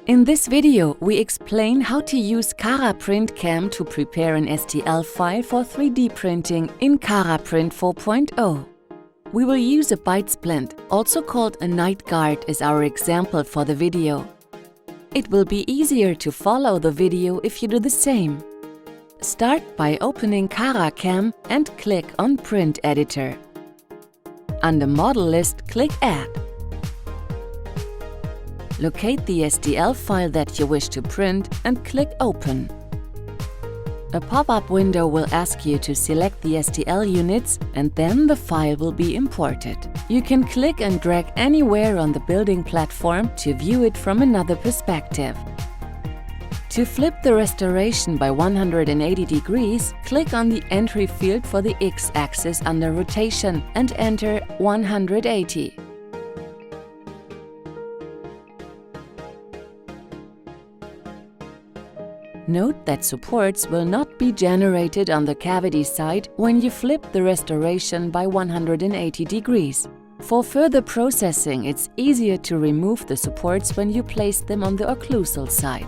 In this video, we explain how to use Cara Print CAM to prepare an STL file for 3D printing in Cara Print 4.0. We will use a byte splint, also called a night guard, as our example for the video. It will be easier to follow the video if you do the same. Start by opening Cara CAM and click on Print Editor. Under Model List, click Add. Locate the STL file that you wish to print and click Open. A pop-up window will ask you to select the STL units and then the file will be imported. You can click and drag anywhere on the building platform to view it from another perspective. To flip the restoration by 180 degrees, click on the entry field for the X-axis under Rotation and enter 180. Note that supports will not be generated on the cavity side when you flip the restoration by 180 degrees. For further processing, it's easier to remove the supports when you place them on the occlusal side.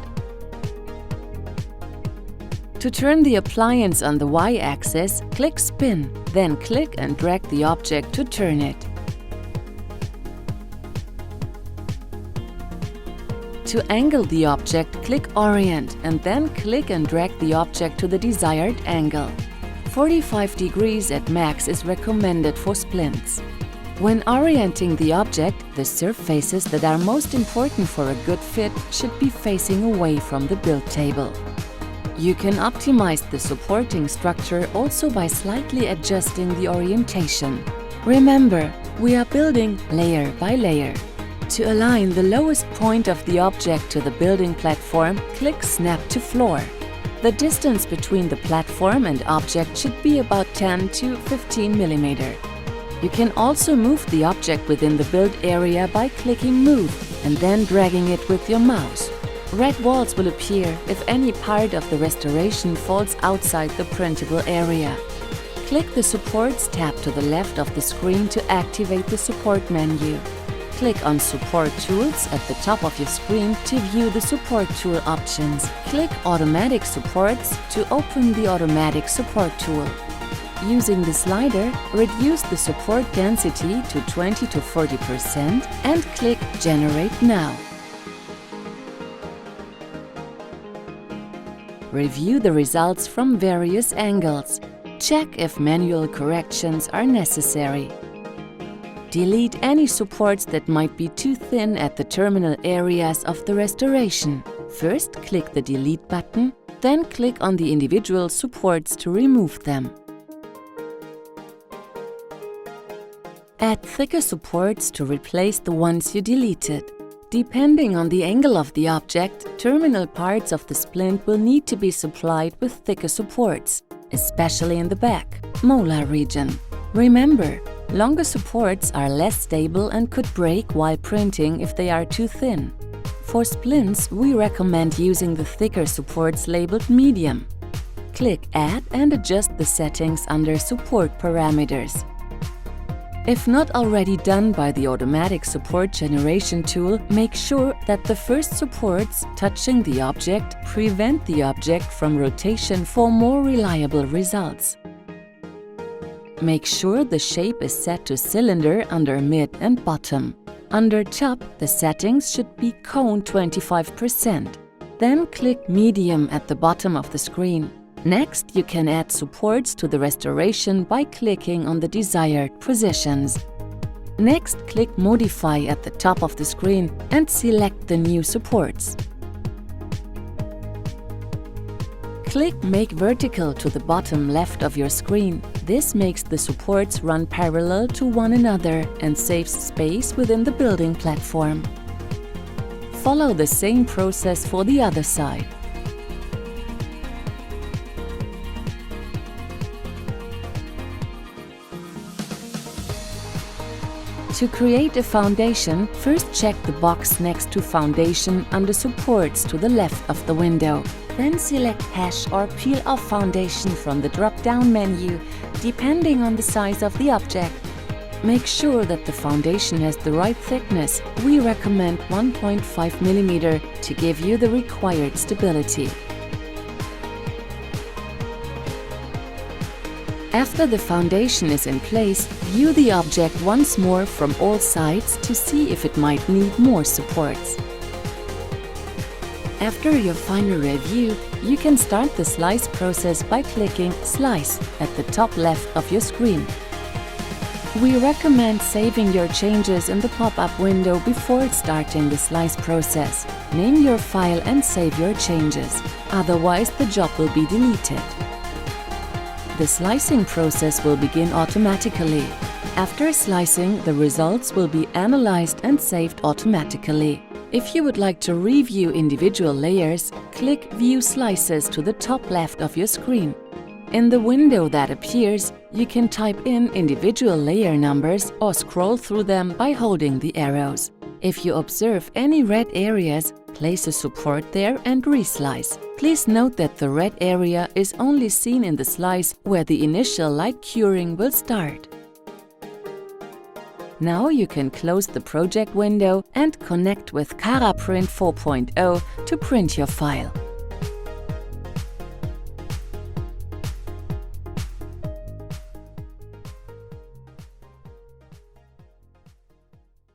To turn the appliance on the Y-axis, click Spin, then click and drag the object to turn it. To angle the object, click Orient and then click and drag the object to the desired angle. 45 degrees at max is recommended for splints. When orienting the object, the surfaces that are most important for a good fit should be facing away from the build table. You can optimize the supporting structure also by slightly adjusting the orientation. Remember, we are building layer by layer. To align the lowest point of the object to the building platform, click Snap to Floor. The distance between the platform and object should be about 10 to 15 mm. You can also move the object within the build area by clicking Move and then dragging it with your mouse. Red walls will appear if any part of the restoration falls outside the printable area. Click the Supports tab to the left of the screen to activate the support menu. Click on Support Tools at the top of your screen to view the support tool options. Click Automatic Supports to open the Automatic Support tool. Using the slider, reduce the support density to 20 to 40% and click Generate Now. Review the results from various angles. Check if manual corrections are necessary. Delete any supports that might be too thin at the terminal areas of the restoration. First, click the Delete button, then click on the individual supports to remove them. Add thicker supports to replace the ones you deleted. Depending on the angle of the object, terminal parts of the splint will need to be supplied with thicker supports, especially in the back, molar region. Remember, longer supports are less stable and could break while printing if they are too thin. For splints, we recommend using the thicker supports labeled medium. Click Add and adjust the settings under Support Parameters. If not already done by the Automatic Support Generation tool, make sure that the first supports touching the object prevent the object from rotation for more reliable results. Make sure the shape is set to cylinder under mid and bottom. Under top, the settings should be cone 25%. Then click Medium at the bottom of the screen. Next, you can add supports to the restoration by clicking on the desired positions. Next, click Modify at the top of the screen and select the new supports. Click Make Vertical to the bottom left of your screen. This makes the supports run parallel to one another and saves space within the building platform. Follow the same process for the other side. To create a foundation, first check the box next to Foundation under Supports to the left of the window. Then select Hash or Peel Off Foundation from the drop-down menu, depending on the size of the object. Make sure that the foundation has the right thickness. We recommend 1.5 mm to give you the required stability. After the foundation is in place, view the object once more from all sides to see if it might need more supports. After your final review, you can start the slice process by clicking Slice at the top left of your screen. We recommend saving your changes in the pop-up window before starting the slice process. Name your file and save your changes, otherwise the job will be deleted. The slicing process will begin automatically. After slicing, the results will be analyzed and saved automatically. If you would like to review individual layers, click View Slices to the top left of your screen. In the window that appears, you can type in individual layer numbers or scroll through them by holding the arrows. If you observe any red areas, place a support there and reslice. Please note that the red area is only seen in the slice where the initial light curing will start. Now you can close the project window and connect with Cara Print 4.0 to print your file.